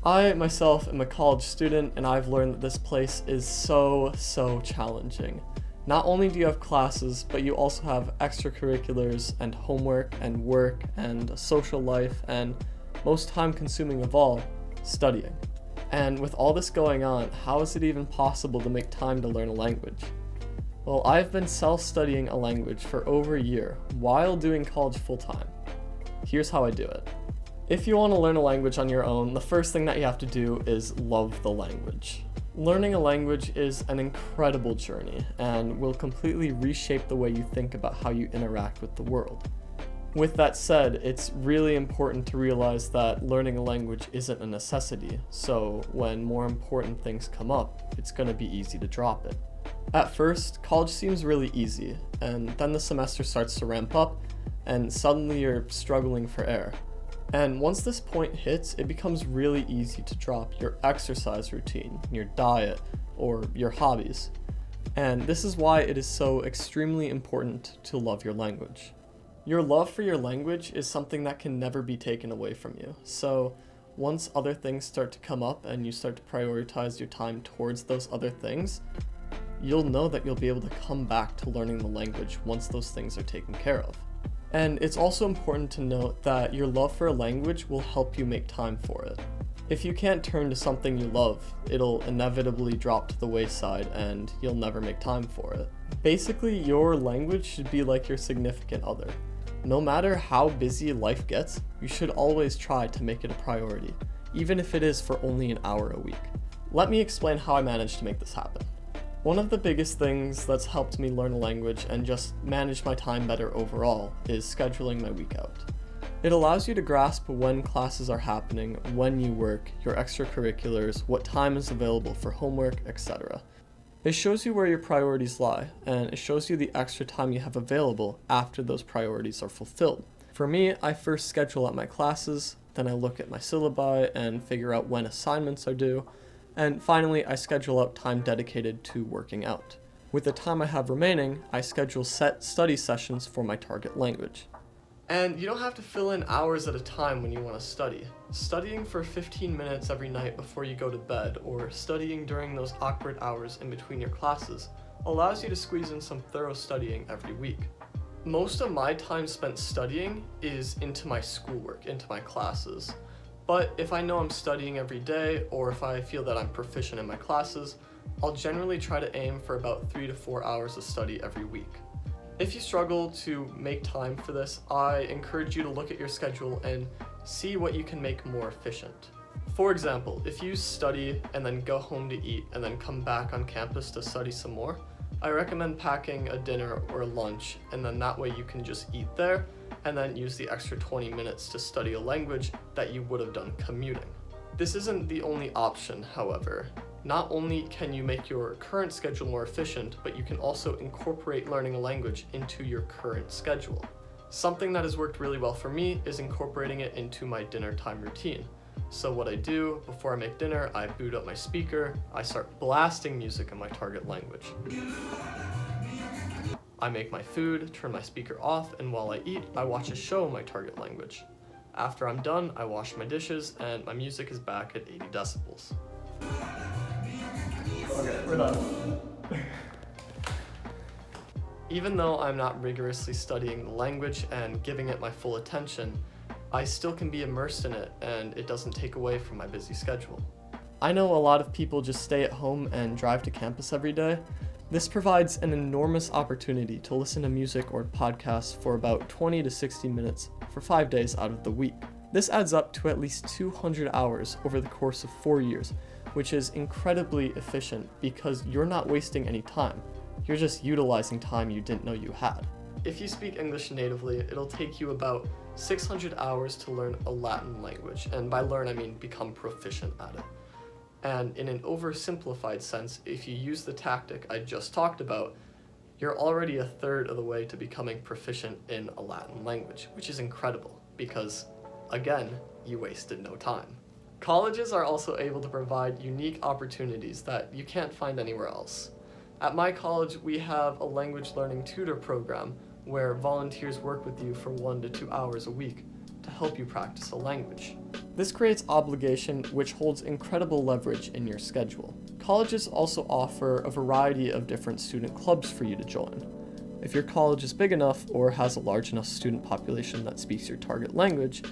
I myself am a college student, and I've learned that this place is so challenging. Not only do you have classes, but you also have extracurriculars and homework and work and a social life, and most time consuming of all, studying. And with all this going on, how is it even possible to make time to learn a language? Well, I've been self-studying a language for over a year while doing college full-time. Here's how I do it. If you want to learn a language on your own, the first thing that you have to do is love the language. Learning a language is an incredible journey and will completely reshape the way you think about how you interact with the world. With that said, it's really important to realize that learning a language isn't a necessity, so when more important things come up, it's going to be easy to drop it. At first, college seems really easy, and then the semester starts to ramp up, and suddenly you're struggling for air. And once this point hits, it becomes really easy to drop your exercise routine, your diet, or your hobbies. And this is why it is so extremely important to love your language. Your love for your language is something that can never be taken away from you. So once other things start to come up and you start to prioritize your time towards those other things, you'll know that you'll be able to come back to learning the language once those things are taken care of. And it's also important to note that your love for a language will help you make time for it. If you can't turn to something you love, it'll inevitably drop to the wayside and you'll never make time for it. Basically, your language should be like your significant other. No matter how busy life gets, you should always try to make it a priority, even if it is for only an hour a week. Let me explain how I managed to make this happen. One of the biggest things that's helped me learn a language and just manage my time better overall is scheduling my week out. It allows you to grasp when classes are happening, when you work, your extracurriculars, what time is available for homework, etc. It shows you where your priorities lie, and it shows you the extra time you have available after those priorities are fulfilled. For me, I first schedule out my classes, then I look at my syllabi and figure out when assignments are due, and finally, I schedule out time dedicated to working out. With the time I have remaining, I schedule set study sessions for my target language. And you don't have to fill in hours at a time when you want to study. Studying for 15 minutes every night before you go to bed, or studying during those awkward hours in between your classes, allows you to squeeze in some thorough studying every week. Most of my time spent studying is into my schoolwork, into my classes. But if I know I'm studying every day, or if I feel that I'm proficient in my classes, I'll generally try to aim for about 3 to 4 hours of study every week. If you struggle to make time for this, I encourage you to look at your schedule and see what you can make more efficient. For example, if you study and then go home to eat and then come back on campus to study some more, I recommend packing a dinner or a lunch, and then that way you can just eat there and then use the extra 20 minutes to study a language that you would have done commuting. This isn't the only option, however. Not only can you make your current schedule more efficient, but you can also incorporate learning a language into your current schedule. Something that has worked really well for me is incorporating it into my dinner time routine. So what I do before I make dinner, I boot up my speaker, I start blasting music in my target language. I make my food, turn my speaker off, and while I eat, I watch a show in my target language. After I'm done, I wash my dishes, and my music is back at 80 decibels. Okay, we're done. Even though I'm not rigorously studying the language and giving it my full attention, I still can be immersed in it, and it doesn't take away from my busy schedule. I know a lot of people just stay at home and drive to campus every day. This provides an enormous opportunity to listen to music or podcasts for about 20 to 60 minutes for 5 days out of the week. This adds up to at least 200 hours over the course of 4 years, which is incredibly efficient because you're not wasting any time. You're just utilizing time you didn't know you had. If you speak English natively, it'll take you about 600 hours to learn a Latin language, and by learn I mean become proficient at it. And in an oversimplified sense, if you use the tactic I just talked about, you're already a third of the way to becoming proficient in a Latin language, which is incredible because, again, you wasted no time. Colleges are also able to provide unique opportunities that you can't find anywhere else. At my college, we have a language learning tutor program where volunteers work with you for 1 to 2 hours a week to help you practice a language. This creates obligation, which holds incredible leverage in your schedule. Colleges also offer a variety of different student clubs for you to join. If your college is big enough or has a large enough student population that speaks your target language,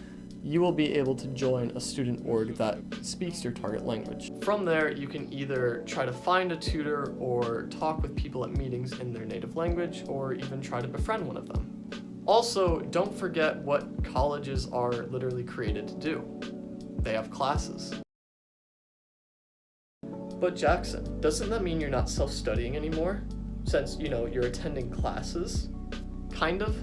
you will be able to join a student org that speaks your target language. From there, you can either try to find a tutor or talk with people at meetings in their native language, or even try to befriend one of them. Also, don't forget what colleges are literally created to do. They have classes. But Jackson, doesn't that mean you're not self-studying anymore? Since, you're attending classes? Kind of.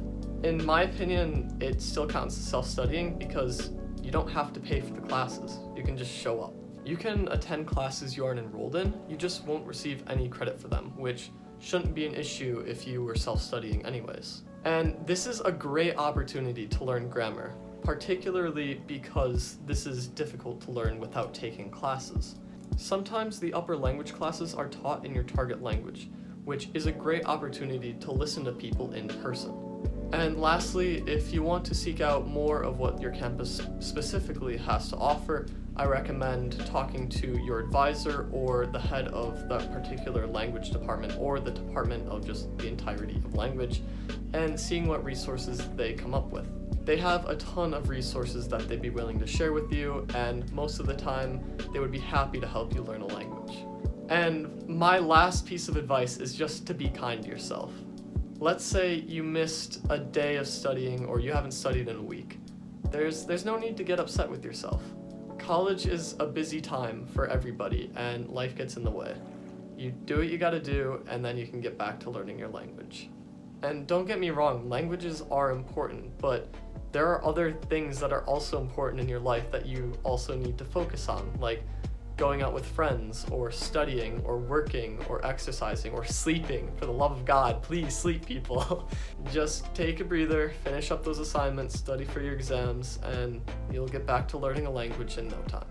In my opinion, it still counts as self-studying because you don't have to pay for the classes. You can just show up. You can attend classes you aren't enrolled in, you just won't receive any credit for them, which shouldn't be an issue if you were self-studying anyways. And this is a great opportunity to learn grammar, particularly because this is difficult to learn without taking classes. Sometimes the upper language classes are taught in your target language, which is a great opportunity to listen to people in person. And lastly, if you want to seek out more of what your campus specifically has to offer, I recommend talking to your advisor or the head of that particular language department or the department of just the entirety of language and seeing what resources they come up with. They have a ton of resources that they'd be willing to share with you, and most of the time, they would be happy to help you learn a language. And my last piece of advice is just to be kind to yourself. Let's say you missed a day of studying or you haven't studied in a week. There's no need to get upset with yourself. College is a busy time for everybody and life gets in the way. You do what you gotta do and then you can get back to learning your language. And don't get me wrong, languages are important, but there are other things that are also important in your life that you also need to focus on, like going out with friends, or studying, or working, or exercising, or sleeping. For the love of God, please sleep, people. Just take a breather, finish up those assignments, study for your exams, and you'll get back to learning a language in no time.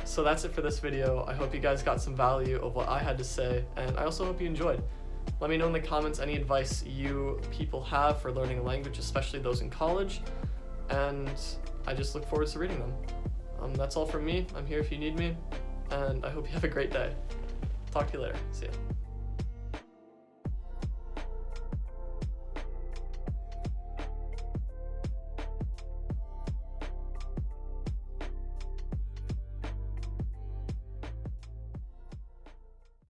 So that's it for this video. I hope you guys got some value of what I had to say, and I also hope you enjoyed. Let me know in the comments any advice you people have for learning a language, especially those in college, and I just look forward to reading them. That's all from me. I'm here if you need me, and I hope you have a great day. Talk to you later. See ya.